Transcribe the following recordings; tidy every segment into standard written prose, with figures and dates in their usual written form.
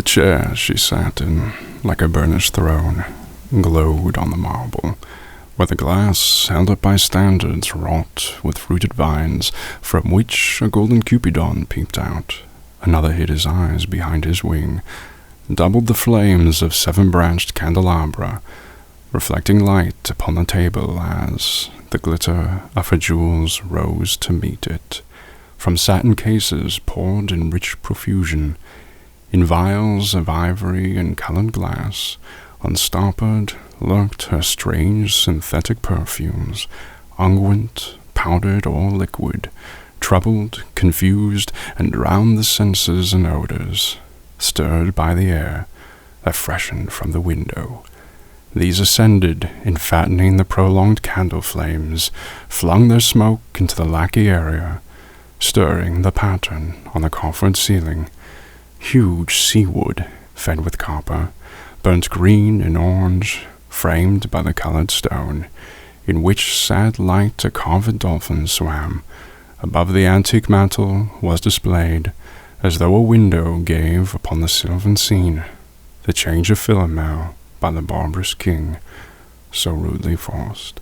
chair she sat in, like a burnished throne, glowed on the marble, where the glass, held up by standards wrought with fruited vines, from which a golden Cupidon peeped out. Another hid his eyes behind his wing, doubled the flames of 7-branched candelabra, reflecting light upon the table as the glitter of her jewels rose to meet it. From satin cases poured in rich profusion, in vials of ivory and colored glass, unstoppered lurked her strange synthetic perfumes, unguent, powdered or liquid, troubled, confused, and drowned the senses and odors, stirred by the air that freshened from the window. These ascended, enfattening the prolonged candle flames, flung their smoke into the lackey area, stirring the pattern on the coffered ceiling. Huge seawood, fed with copper, burnt green and orange, framed by the colored stone, in which sad light a carved dolphin swam. Above the antique mantel was displayed, as though a window gave upon the sylvan scene, the change of Philomel by the barbarous king, so rudely forced.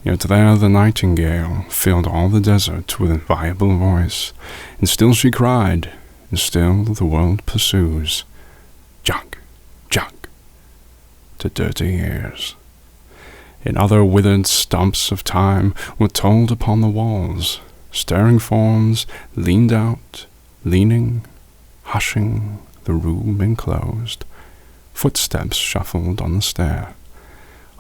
Yet there the nightingale filled all the desert with inviolable voice, and still she cried, and still the world pursues. Junk, junk, to dirty ears. And other withered stumps of time were told upon the walls. Staring forms leaned out, leaning, hushing the room enclosed. Footsteps shuffled on the stair.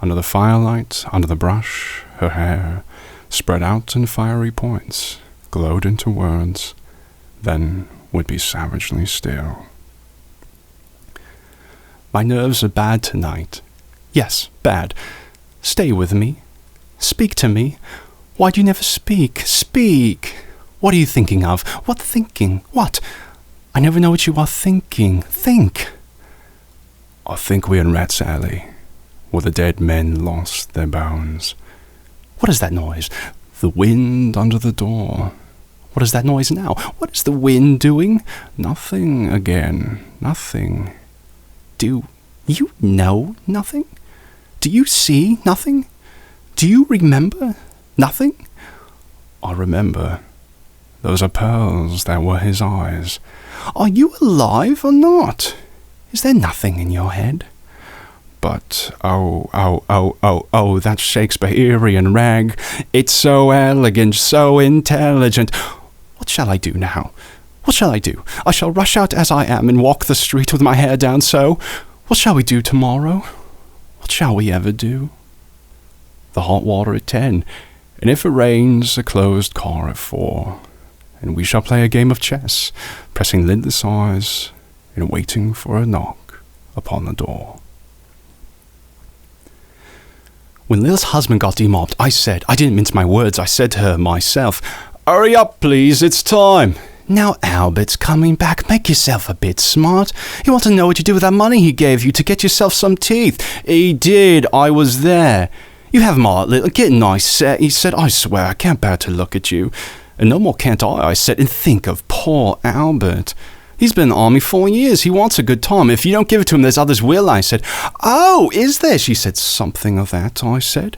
Under the firelight, under the brush, her hair, spread out in fiery points, glowed into words, then would be savagely still. My nerves are bad tonight. Yes, bad. Stay with me. Speak to me. Why do you never speak? Speak! What are you thinking of? What thinking? What? I never know what you are thinking. Think! I think we're in Rat's Alley, where the dead men lost their bones. What is that noise? The wind under the door. What is that noise now? What is the wind doing? Nothing again. Nothing. Do you know nothing? Do you see nothing? Do you remember nothing? I remember. Those are pearls that were his eyes. Are you alive or not? Is there nothing in your head? But, oh, that Shakespearean rag. It's so elegant, so intelligent. What shall I do now? What shall I do? I shall rush out as I am and walk the street with my hair down so. What shall we do tomorrow? What shall we ever do? The hot water at 10, and if it rains, a closed car at 4. And we shall play a game of chess, pressing lidless eyes and waiting for a knock upon the door. When Lil's husband got demobbed, I didn't mince my words, I said to her myself, "Hurry up, please, it's time." Now Albert's coming back, make yourself a bit smart. You want to know what you did with that money he gave you to get yourself some teeth. He did, I was there. You have Mart, little, get nice set. He said, I swear, I can't bear to look at you. And no more can't I said, and think of poor Albert. He's been in the army 4 years. He wants a good time. If you don't give it to him, there's others will, I said. Oh, is there? She said, something of that, I said.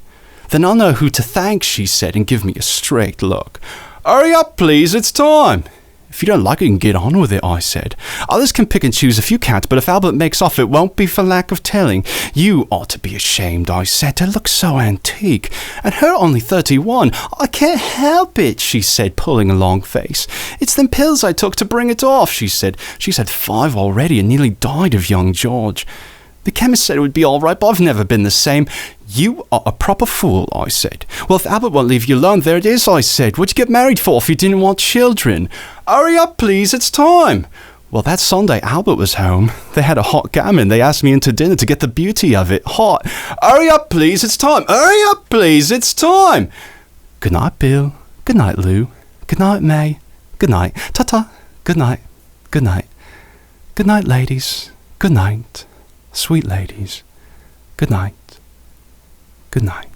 Then I'll know who to thank, she said, and give me a straight look. Hurry up, please, it's time. If you don't like it, you can get on with it, I said. Others can pick and choose if you can't, but if Albert makes off, it won't be for lack of telling. You ought to be ashamed, I said, to look so antique. And her only 31. I can't help it, she said, pulling a long face. It's them pills I took to bring it off, she said. She's had 5 already and nearly died of young George. The chemist said it would be all right, but I've never been the same. You are a proper fool, I said. Well, if Albert won't leave you alone, there it is, I said. What'd you get married for if you didn't want children? Hurry up, please, it's time. Well, that Sunday, Albert was home. They had a hot gammon. They asked me into dinner to get the beauty of it. Hot. Hurry up, please, it's time. Hurry up, please, it's time. Good night, Bill. Good night, Lou. Good night, May. Good night. Ta-ta. Good night. Good night. Good night, ladies. Good night. Sweet ladies, good night, good night.